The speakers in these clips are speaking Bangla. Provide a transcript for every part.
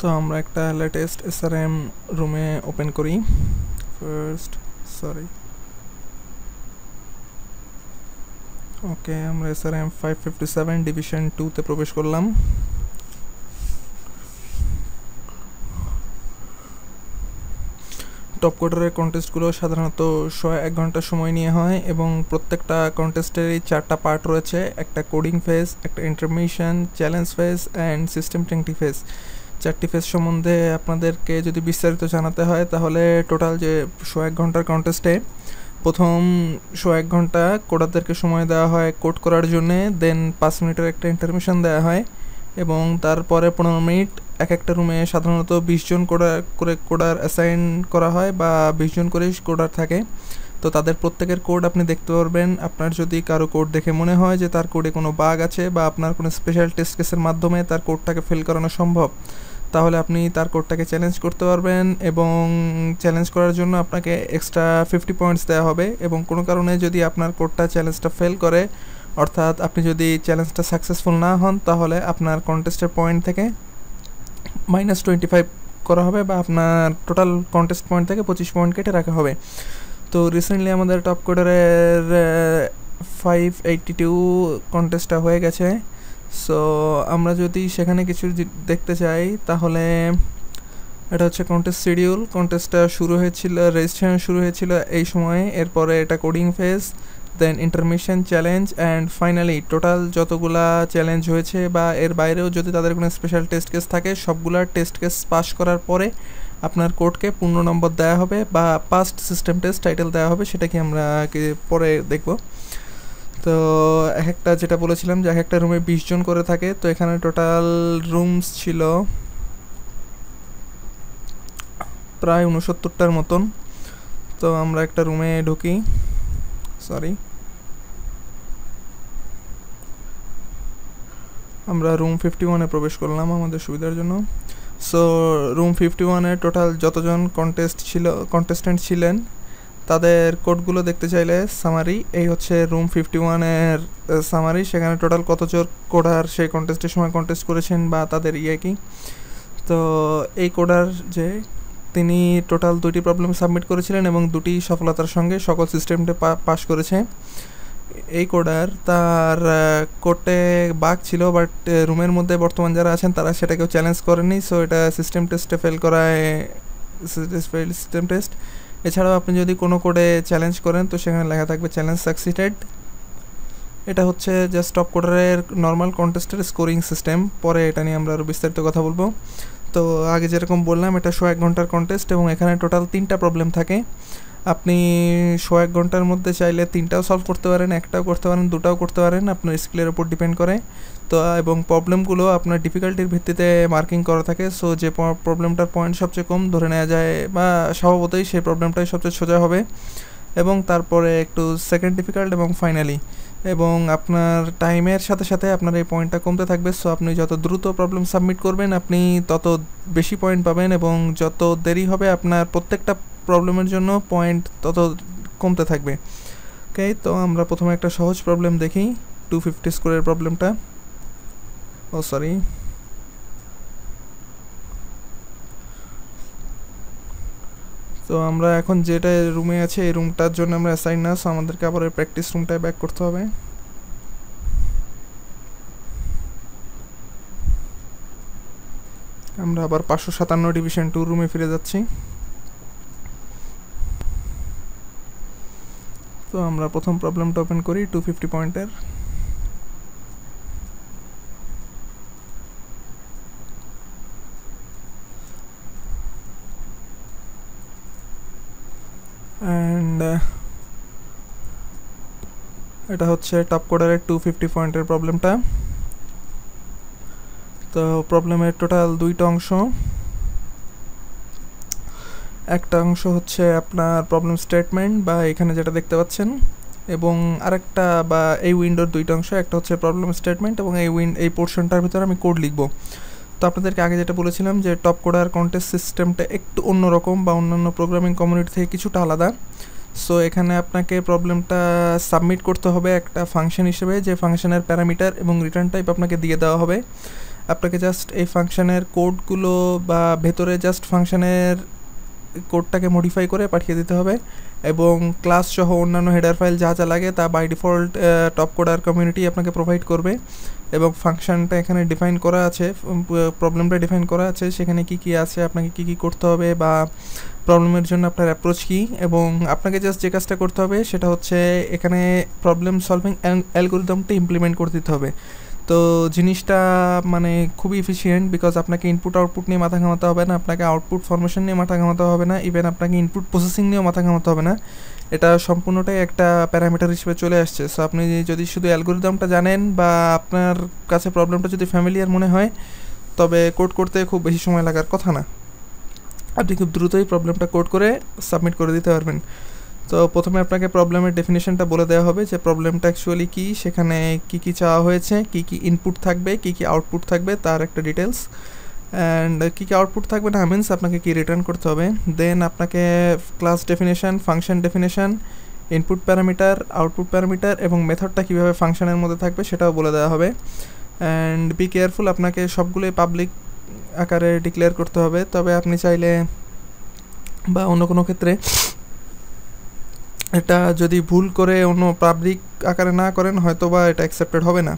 তো আমরা একটা লেটেস্ট SRM রুমে ওপেন করি ওকে, আমরা SRM 557 ডিভিশন 2 তে প্রবেশ করলাম। টপ কোয়ার্টারের কন্টেস্টগুলো সাধারণত 1 ঘন্টা সময় নিয়ে হয় এবং প্রত্যেকটা কন্টেস্টেরই 4টা পার্ট রয়েছে, একটা কোডিং ফেজ, একটা intermission, challenge phase and system testing phase. 4টি ফেজ সম্বন্ধে আপনাদেরকে যদি বিস্তারিত জানাতে হয় তাহলে টোটাল যে 1 ঘন্টার কন্টেস্টে প্রথম 1 ঘন্টা কোডারদেরকে সময় দেওয়া হয় কোড করার জন্যে, দেন 5 মিনিটের একটা ইন্টারমিশন দেওয়া হয় এবং তারপরে 15 মিনিট এক একটা রুমে সাধারণত 20 জন কোডার অ্যাসাইন করা হয় বা 20 জন করেই কোডার থাকে। তো তাদের প্রত্যেকের কোড আপনি দেখতে পারবেন। আপনার যদি কারো কোড দেখে মনে হয় যে তার কোডে কোনো বাগ আছে বা আপনার কোনো স্পেশাল টেস্ট কেসের মাধ্যমে তার কোডটাকে ফেল করানো সম্ভব, তাহলে আপনি তার কোডটাকে চ্যালেঞ্জ করতে পারবেন এবং চ্যালেঞ্জ করার জন্য আপনাকে এক্সট্রা 50 পয়েন্টস দেওয়া হবে। এবং কোনো কারণে যদি আপনার কোডটা চ্যালেঞ্জটা ফেল করে, অর্থাৎ আপনি যদি চ্যালেঞ্জটা সাকসেসফুল না হন, তাহলে আপনার কন্টেস্টের পয়েন্ট থেকে -25 করা হবে বা আপনার টোটাল কন্টেস্ট পয়েন্ট থেকে 25 পয়েন্ট কেটে রাখা হবে। তো রিসেন্টলি আমাদের টপ কোডারের 582 কন্টেস্টটা হয়ে গেছে। সো আমরা যদি সেখানে কিছু দেখতে চাই তাহলে এটা হচ্ছে কন্টেস্ট শিডিউল। কন্টেস্টটা শুরু হয়েছিল, রেজিস্ট্রেশন শুরু হয়েছিল এই সময়ে, এরপরে এটা coding phase, then intermission, challenge and finally total যতগুলা চ্যালেঞ্জ হয়েছে বা এর বাইরেও যদি তাদের কোনো স্পেশাল টেস্ট কেস থাকে, সবগুলা টেস্ট কেস পাস করার পরে আপনার কোডকে পূর্ণ নম্বর দেওয়া হবে বা পাস্ট সিস্টেম টেস্ট টাইটেল দেওয়া হবে, সেটা কি আমরা পরে দেখব। তো এক একটা যেটা বলেছিলাম যে এক একটা রুমে 20 জন করে থাকে, তো এখানে টোটাল রুমস ছিল প্রায় 69টার মতন। তো আমরা একটা রুমে ঢুকি, আমরা রুম 51-এ প্রবেশ করলাম আমাদের সুবিধার জন্য। সো রুম 51-এ টোটাল যতজন কন্টেস্টেন্ট ছিলেন তাদের কোডগুলো দেখতে চাইলে সামারি, এই হচ্ছে রুম 51-এর সামারি। সেখানে টোটাল কতজন কোডার সেই কন্টেস্টের সময় কন্টেস্ট করেছেন বা তাদের কি। তো এই কোডার যে তিনি টোটাল 2টি প্রবলেম সাবমিট করেছিলেন এবং 2টি সফলতার সঙ্গে সকল সিস্টেমটা পাস করেছে। এই কোডার তার কোডে বাগ ছিল, বাট রুমের মধ্যে বর্তমান যারা আছেন তারা সেটাকেও চ্যালেঞ্জ করেনি। সো এটা সিস্টেম টেস্টে ফেল করায় সিস্টেম টেস্ট। এছাড়াও আপনি যদি কোনো কোডে চ্যালেঞ্জ করেন তো সেখানে লেখা থাকবে চ্যালেঞ্জ সাকসিডেড। এটা হচ্ছে জাস্ট টপ কোডারের নর্মাল কন্টেস্টের স্কোরিং সিস্টেম, পরে এটা নিয়ে আমরা আরও বিস্তারিত কথা বলবো। তো আগে যেরকম বললাম এটা 1 ঘন্টার কন্টেস্ট এবং এখানে টোটাল 3টা প্রবলেম থাকে। আপনি 1 ঘন্টার মধ্যে চাইলে 3টাও সলভ করতে পারেন, 1টাও করতে পারেন, 2টাও করতে পারেন, আপনার স্কিলের উপর ডিপেন্ড করে। তো এবং প্রবলেমগুলো আপনার ডিফিকাল্টির ভিত্তিতে মার্কিং করা থাকে। সো যে প্রবলেমটার পয়েন্ট সবচেয়ে কম ধরে নেওয়া যায় বা স্বভাবতই সেই প্রবলেমটাই সবচেয়ে সোজা হবে, এবং তারপরে একটু সেকেন্ড ডিফিকাল্ট এবং ফাইনালি। এবং আপনার টাইমের সাথে সাথে আপনার এই পয়েন্টটা কমতে থাকবে। সো আপনি যত দ্রুত প্রবলেম সাবমিট করবেন আপনি তত বেশি পয়েন্ট পাবেন এবং যত দেরি হবে আপনার প্রত্যেকটা প্রবলেমের জন্য পয়েন্ট তত কমতে থাকবে। ওকে, তো আমরা প্রথমে একটা সহজ প্রবলেম দেখি, 250 স্কোরের প্রবলেমটা। তো আমরা এখন যেটা রুমে আছে এই রুমটার জন্য আমরা অ্যাসাইন না, সো আমাদেরকে আবার ওই প্র্যাকটিস রুমটায় ব্যাক করতে হবে। আমরা আবার 557 ডিভিশন 2 রুমে ফিরে যাচ্ছি। তো আমরা প্রথম প্রবলেমটা ওপেন করি 250 পয়েন্টের। অ্যান্ড এটা হচ্ছে টপ কোডারের 250 পয়েন্টের প্রবলেমটা। তো প্রবলেমের টোটাল 2টা অংশ। একটা অংশ হচ্ছে আপনার প্রবলেম স্টেটমেন্ট বা এখানে যেটা দেখতে পাচ্ছেন, এবং আরেকটা বা এই উইন্ডোর 2টা অংশ, একটা হচ্ছে প্রবলেম স্টেটমেন্ট এবং এই পোর্শনটার ভিতরে আমি কোড লিখব। তো আপনাদেরকে আগে যেটা বলেছিলাম যে টপ কোডার কন্টেস্ট সিস্টেমটা একটু অন্যরকম বা অন্যান্য প্রোগ্রামিং কমিউনিটি থেকে কিছুটা আলাদা। সো এখানে আপনাকে প্রবলেমটা সাবমিট করতে হবে একটা ফাংশন হিসেবে, যে ফাংশনের প্যারামিটার এবং রিটার্ন টাইপ আপনাকে দিয়ে দেওয়া হবে। আপনাকে জাস্ট এই ফাংশনের কোডগুলো বা ভেতরে জাস্ট ফাংশনের কোডটাকে মডিফাই করে পাঠিয়ে দিতে হবে, এবং ক্লাস সহ অন্যান্য হেডার ফাইল যা যা লাগে তা by default top coder community আপনাকে প্রোভাইড করবে। এবং ফাংশনটা এখানে ডিফাইন করা আছে, প্রবলেমটা ডিফাইন করা আছে, সেখানে কি কি আছে, আপনাকে কি কি করতে হবে বা প্রবলেমের জন্য আপনার অ্যাপ্রোচ কী, এবং আপনাকে জাস্ট যে কাজটা করতে হবে সেটা হচ্ছে এখানে প্রবলেম সলভিং অ্যালগোরিদমটা ইমপ্লিমেন্ট করে দিতে হবে। তো জিনিসটা মানে খুবই এফিশিয়েন্ট, বিকজ আপনাকে ইনপুট আউটপুট নিয়ে মাথা ঘামাতে হবে না, আপনাকে আউটপুট ফরমেশন নিয়ে মাথা ঘামাতে হবে না, ইভেন আপনাকে ইনপুট প্রসেসিং নিয়েও মাথা ঘামাতে হবে না। এটা সম্পূর্ণটাই একটা প্যারামিটার হিসেবে চলে আসছে। সো আপনি যদি শুধু অ্যালগোরিদমটা জানেন বা আপনার কাছে প্রবলেমটা যদি ফ্যামিলিয়ার মনে হয়, তবে কোড করতে খুব বেশি সময় লাগার কথা না, আপনি খুব দ্রুতই প্রবলেমটা কোড করে সাবমিট করে দিতে পারবেন। তো প্রথমে আপনাকে প্রবলেমের ডেফিনেশনটা বলে দেওয়া হবে যে প্রবলেমটা অ্যাকচুয়ালি কী, সেখানে কি কি চাওয়া হয়েছে, কি কি ইনপুট থাকবে, কি কি আউটপুট থাকবে তার একটা ডিটেলস, অ্যান্ড কী কী আউটপুট থাকবে না মিনস আপনাকে কি রিটার্ন করতে হবে। দেন আপনাকে class definition, function definition, input parameter, output parameter এবং মেথডটা কীভাবে ফাংশনের মধ্যে থাকবে সেটাও বলে দেওয়া হবে। অ্যান্ড বি কেয়ারফুল, আপনাকে সবগুলোই পাবলিক আকারে ডিক্লেয়ার করতে হবে। তবে আপনি চাইলে বা অন্য কোনো ক্ষেত্রে এটা যদি ভুল করে অন্য পাবলিক আকারে না করেন হয়তো বা এটা অ্যাকসেপ্টেড হবে না।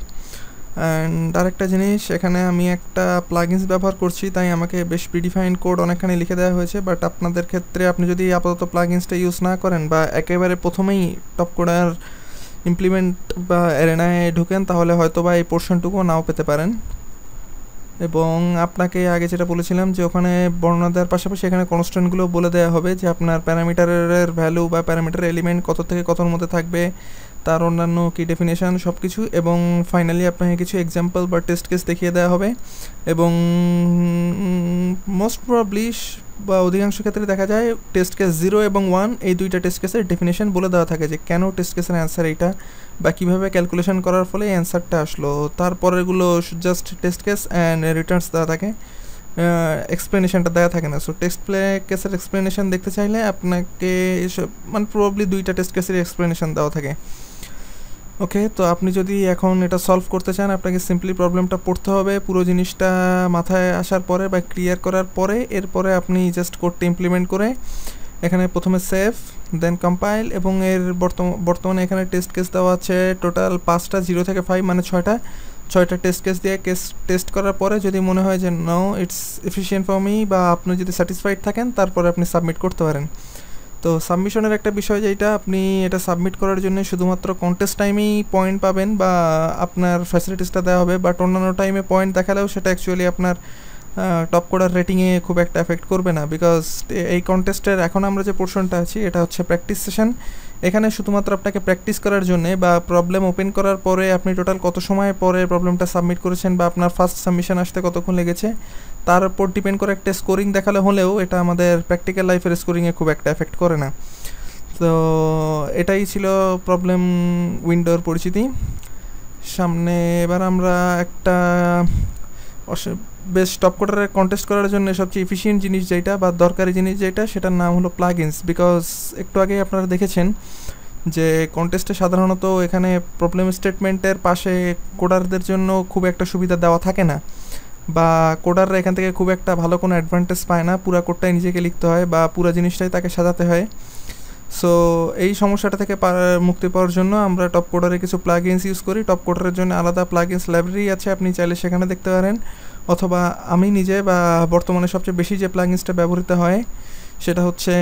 অ্যান্ড আরেকটা জিনিস, এখানে আমি একটা প্লাগইনস ব্যবহার করছি, তাই আমাকে বেশ প্রিডিফাইন্ড কোড অনেকখানি লিখে দেওয়া হয়েছে। বাট আপনাদের ক্ষেত্রে আপনি যদি আপাতত প্লাগইনসটা ইউজ না করেন বা একেবারে প্রথমেই টপ কোডার ইমপ্লিমেন্ট বা এরেনায় ঢুকেন, তাহলে হয়তো বা এই পোর্শনটুকু নাও পেতে পারেন। এবং আপনাকে আগে যেটা বলেছিলাম যে ওখানে বর্ণনা দেওয়ার পাশাপাশি এখানে কনস্ট্যান্টগুলো বলে দেওয়া হবে যে আপনার প্যারামিটারের ভ্যালু বা প্যারামিটার এলিমেন্ট কত থেকে কতর মধ্যে থাকবে, তার অন্যান্য কি ডেফিনেশন সব কিছু, এবং ফাইনালি আপনাকে কিছু এক্সাম্পল বা টেস্ট কেস দেখিয়ে দেওয়া হবে। এবং মোস্ট প্রবাবলি বা অধিকাংশ ক্ষেত্রে দেখা যায় টেস্ট কেস 0 এবং 1 এই দুইটা টেস্ট কেসের ডেফিনেশন বলে দেওয়া থাকে যে কেন টেস্ট কেসের অ্যান্সার এইটা বা কীভাবে ক্যালকুলেশন করার ফলে অ্যান্সারটা আসলো। তারপরেগুলো just test case and returns দেওয়া থাকে, এক্সপ্লেনেশনটা দেওয়া থাকে না। সো টেস্ট কেসের এক্সপ্লেনেশন দেখতে চাইলে আপনাকে মানে প্রবাবলি দুইটা টেস্ট কেসের এক্সপ্লেনেশন দেওয়া থাকে। ওকে, তো আপনি যদি এখন এটা সলভ করতে চান, আপনাকে সিম্পলি প্রবলেমটা পড়তে হবে। পুরো জিনিসটা মাথায় আসার পরে বা ক্লিয়ার করার পরে এরপরে আপনি জাস্ট কোডটা ইমপ্লিমেন্ট করে এখানে প্রথমে সেভ, দেন কম্পাইল, এবং এর বর্তমানে এখানে টেস্ট কেস দেওয়া আছে টোটাল 5টা, 0 থেকে 5 মানে 6টা টেস্ট কেস দিয়ে টেস্ট করার পরে যদি মনে হয় যে no it's efficient for me বা আপনি যদি স্যাটিসফাইড থাকেন, তারপরে আপনি সাবমিট করতে পারেন। তো সাবমিশনের একটা বিষয় যেটা, আপনি এটা সাবমিট করার জন্য শুধুমাত্র কন্টেস্ট টাইমেই পয়েন্ট পাবেন বা আপনার ফ্যাসিলিটিসটা দেওয়া হবে, বাট অন্যান্য টাইমে পয়েন্ট দেখালেও সেটা অ্যাকচুয়ালি আপনার টপ কোডার রেটিংয়ে খুব একটা এফেক্ট করবে না, বিকজ এই কন্টেস্টের এখন আমরা যে পোর্শনটা আছি এটা হচ্ছে প্র্যাকটিস সেশন। এখানে শুধুমাত্র আপনাকে প্র্যাকটিস করার জন্যে বা প্রবলেম ওপেন করার পরে আপনি টোটাল কত সময় পরে প্রবলেমটা সাবমিট করেছেন বা আপনার ফার্স্ট সাবমিশন আসতে কতক্ষণ লেগেছে তার উপর ডিপেন্ড করে একটা স্কোরিং দেখালে হলেও এটা আমাদের প্র্যাকটিক্যাল লাইফের স্কোরিংয়ে খুব একটা এফেক্ট করে না। তো এটাই ছিল প্রবলেম উইন্ডোর পরিচিতি। সামনে এবার আমরা একটা বেশ টপ কোডারে কন্টেস্ট করার জন্য সবচেয়ে এফিশিয়েন্ট জিনিস যেটা বা দরকারি জিনিস যেটা, সেটার নাম হলো প্লাগইনস। বিকজ একটু আগে আপনারা দেখেছেন যে কন্টেস্টে সাধারণত এখানে প্রবলেম স্টেটমেন্টের পাশে কোডারদের জন্য খুব একটা সুবিধা দেওয়া থাকে না, বা কোডাররা এখান থেকে খুব একটা ভালো কোনো অ্যাডভান্টেজ পায় না, পুরো কোডটাই নিজেকে লিখতে হয় বা পুরো জিনিসটাই তাকে সাজাতে হয়। সো এই সমস্যাটা থেকে মুক্তি পাওয়ার জন্য আমরা টপ কোডারে কিছু প্লাগইনস ইউজ করি। টপ কোডারের জন্য আলাদা প্লাগইনস লাইব্রেরি আছে, আপনি চাইলে সেখানে দেখতে পারেন, অথবা আমি নিজে বা বর্তমানে সবচেয়ে বেশি যে প্লাগইনসটা ব্যবহৃত হয় সেটা হচ্ছে,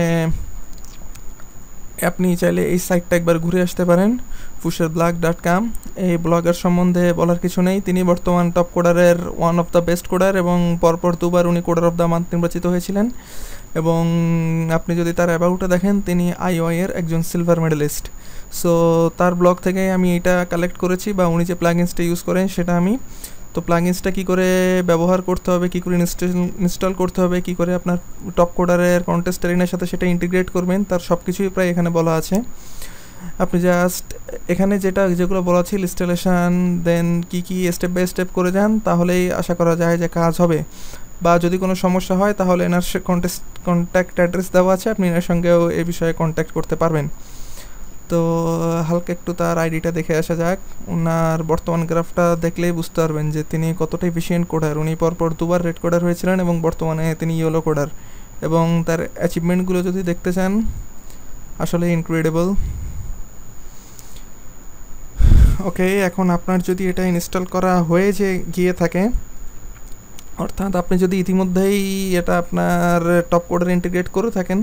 আপনি চাইলে এই সাইটটা একবার ঘুরে আসতে পারেন, fusherblog.com। এই ব্লগার সম্বন্ধে বলার কিছু নেই, তিনি বর্তমান টপ কোডারের one of the best coder এবং পরপর 2বার উনি কোডার অফ দ্য মান্থ নির্বাচিত হয়েছিলেন। এবং আপনি যদি তার অ্যাবাউটে দেখেন, তিনি IOI-এর একজন সিলভার মেডেলিস্ট। সো তার ব্লগ থেকে আমি এটা কালেক্ট করেছি, বা উনি যে প্লাগইনসটা ইউজ করেন সেটা আমি। তো প্লাগইনসটা কী করে ব্যবহার করতে হবে, কী করে ইনস্টল করতে হবে, কী করে আপনার টপ কোডারের কন্টেস্ট এরিনার সাথে সেটা ইন্টিগ্রেট করবেন, তার সব কিছুই প্রায় এখানে বলা আছে। আপনি জাস্ট এখানে যেগুলো বলা আছে ইনস্টলেশন, দেন কী স্টেপ বাই স্টেপ করে যান, তাহলেই আশা করা যায় যে কাজ হবে। বা যদি কোনো সমস্যা হয় তাহলে এনার কন্ট্যাক্ট অ্যাড্রেস দেওয়া আছে, আপনি এনার সঙ্গেও এই বিষয়ে কন্ট্যাক্ট করতে পারবেন। তো হালকা একটু তার আইডিটা দেখে আসা যাক। ওনার বর্তমান গ্রাফটা দেখলেই বুঝতে পারবেন যে তিনি কতটা এফিশিয়েন্ট কোডার। উনি পরপর দুবার রেড কোডার হয়েছিলেন এবং বর্তমানে তিনি ইয়েলো কোডার, এবং তার অ্যাচিভমেন্টগুলো যদি দেখতে চান আসলে ইনক্রেডিবল। ওকে, এখন আপনার যদি এটা ইনস্টল করা হয়ে গিয়ে থাকে, অর্থাৎ আপনি যদি ইতিমধ্যেই এটা আপনার টপ কোডার ইন্টিগ্রেট করে থাকেন,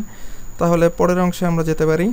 তাহলে পরের অংশে আমরা যেতে পারি।